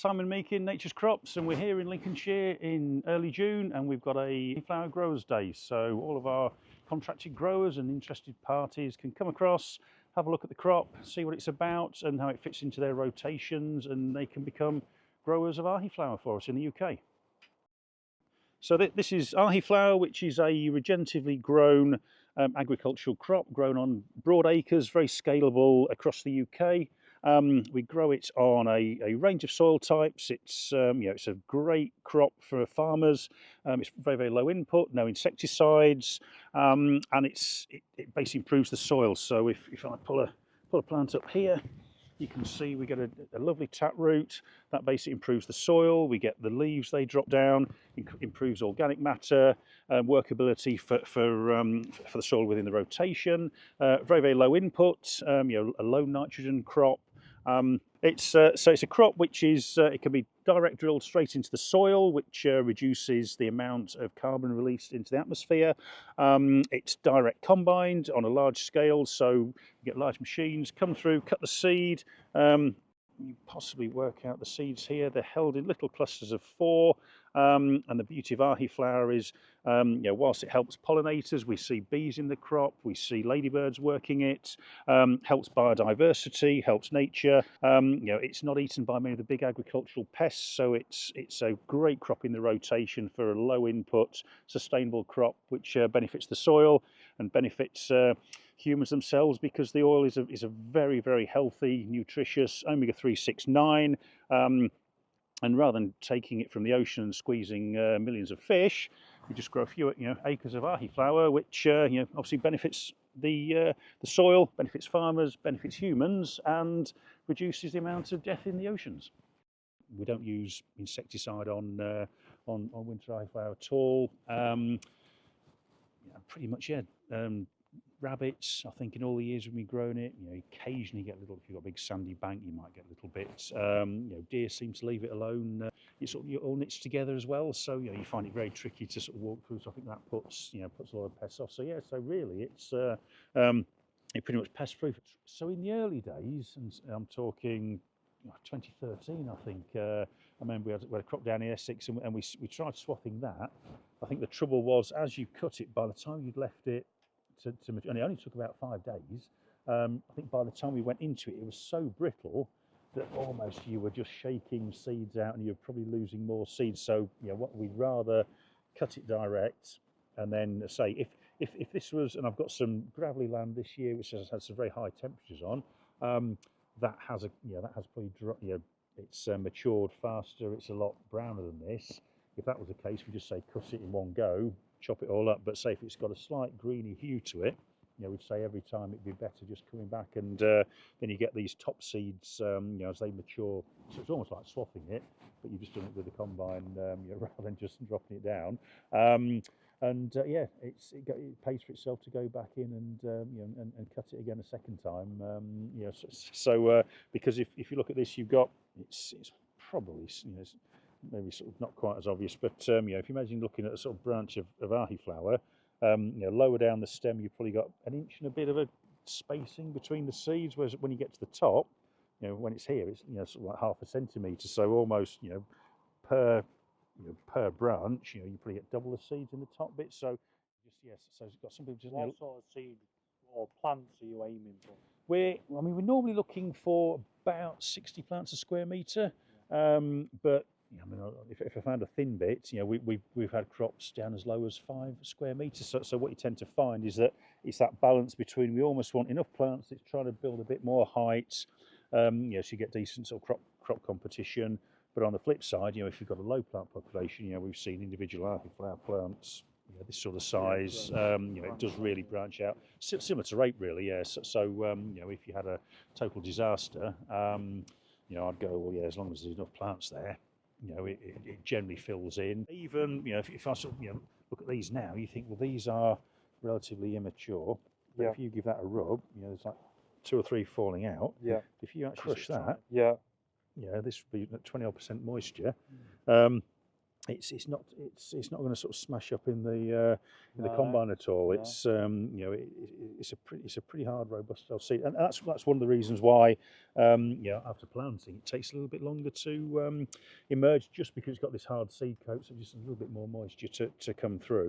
Simon Meakin, Nature's Crops, and we're here in Lincolnshire in early June, and we've got a flower growers day. So all of our contracted growers and interested parties can come across, have a look at the crop, see what it's about and how it fits into their rotations, and they can become growers of ahiflower for us in the UK. So this is ahiflower, which is a regeneratively grown agricultural crop grown on broad acres, very scalable across the UK. We grow it on a range of soil types. It's it's a great crop for farmers. It's very, very low input, no insecticides, and it basically improves the soil. So if I pull a plant up here, you can see we get a lovely taproot that basically improves the soil. We get the leaves, they drop down, improves organic matter, workability for the soil within the rotation. Very, very low input, a low nitrogen crop. So it's a crop which is it can be direct drilled straight into the soil, which reduces the amount of carbon released into the atmosphere. It's direct combined on a large scale, so you get large machines come through, cut the seed. You possibly work out the seeds here. They're held in little clusters of 4, and the beauty of ahiflower is, whilst it helps pollinators, we see bees in the crop, we see ladybirds working it, helps biodiversity, helps nature. It's not eaten by many of the big agricultural pests, so it's a great crop in the rotation for a low input, sustainable crop which benefits the soil and benefits humans themselves, because the oil is a very, very healthy, nutritious omega-3, 6, 9, and rather than taking it from the ocean and squeezing millions of fish, we just grow a few acres of ahiflower, which obviously benefits the soil, benefits farmers, benefits humans, and reduces the amount of death in the oceans. We don't use insecticide on winter ahiflower at all. Pretty much, rabbits, I think in all the years we've been growing it, occasionally get little, if you've got a big sandy bank, you might get little bits. Deer seem to leave it alone. It's all knits together as well, so you find it very tricky to sort of walk through. So I think that puts a lot of pests off. So so really it's pretty much pest proof. So in the early days, and I'm talking 2013, I think. I remember we had a crop down in Essex, and we tried swathing that. I think the trouble was, as you cut it, by the time you'd left it to mature, and it only took about 5 days. I think by the time we went into it, it was so brittle that almost you were just shaking seeds out, and you're probably losing more seeds. So what we'd rather cut it direct, and then say if this was, and I've got some gravelly land this year which has had some very high temperatures on, that has probably it's matured faster. It's a lot browner than this. If that was the case, we just say cut it in one go, chop it all up. But say if it's got a slight greeny hue to it, we'd say every time it'd be better just coming back, and then you get these top seeds as they mature. So it's almost like swathing it, but you've just done it with the combine rather than just dropping it down. It pays for itself to go back in and cut it again a second time. Because if you look at this, you've got it's probably maybe sort of not quite as obvious, but if you imagine looking at a sort of branch of ahiflower, lower down the stem, you've probably got an inch and a bit of a spacing between the seeds, whereas when you get to the top, when it's here, it's sort of like half a centimetre, so almost per branch, you probably get double the seeds in the top bit. So so it's got something just. What sort of seed or plants are you aiming for? We're normally looking for about 60 plants a square metre, but if I found a thin bit, we've had crops down as low as 5 square metres. So what you tend to find is that it's that balance between, we almost want enough plants that's trying to build a bit more height, so you get decent sort of crop competition. But on the flip side, if you've got a low plant population, we've seen individual ahiflower plants, this sort of size, it does really branch out, similar to rape, really. So if you had a total disaster, I'd go, well, as long as there's enough plants there, it generally fills in. Even if I sort of look at these now, you think, well, these are relatively immature. But if you give that a rub, there's like 2 or 3 falling out. Yeah. If you actually crush that, this would be 20% moisture. it's not going to sort of smash up in the No, combine at all. no. It's it's a pretty hard, robust seed, and that's one of the reasons why after planting it takes a little bit longer to emerge, just because it's got this hard seed coat, so just a little bit more moisture to come through.